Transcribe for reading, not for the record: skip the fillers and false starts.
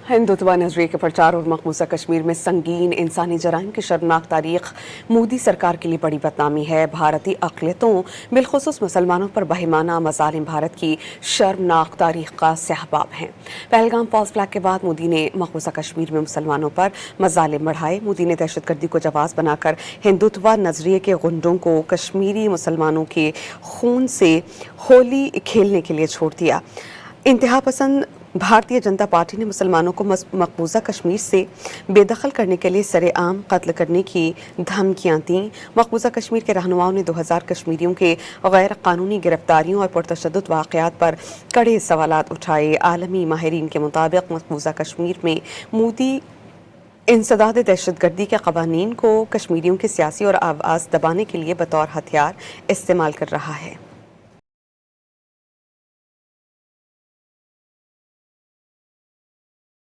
हिंदुत्व नजरिए के प्रचार और मकबूजा कश्मीर में संगीन इंसानी जराइम की शर्मनाक तारीख मोदी सरकार के लिए बड़ी बदनामी है। भारतीय अक़लियतों बिलखुसूस मुसलमानों पर बहिमाना मज़ालिम भारत की शर्मनाक तारीख का सहबाब हैं। पहलगाम फॉल्स फ्लैग के बाद मोदी ने मकबूजा कश्मीर में मुसलमानों पर मज़ालिम बढ़ाए। मोदी ने दहशतगर्दी को जवाज़ बनाकर हिंदुत्व नजरिए के गुंडों को कश्मीरी मुसलमानों के खून से होली खेलने के लिए छोड़ दिया। इंतहा पसंद भारतीय जनता पार्टी ने मुसलमानों को मकबूजा कश्मीर से बेदखल करने के लिए सरेआम कत्ल करने की धमकियां दी। मकबूजा कश्मीर के रहनुमाओं ने 2000 कश्मीरियों के गैर कानूनी गिरफ्तारियों और पुरतशद्दुद वाक़यात पर कड़े सवालात उठाए। आलमी माहिरीन के मुताबिक मकबूजा कश्मीर में मोदी इंसदाद दहशतगर्दी के क़वानीन को कश्मीरियों की सियासी और आवाज़ दबाने के लिए बतौर हथियार इस्तेमाल कर रहा है।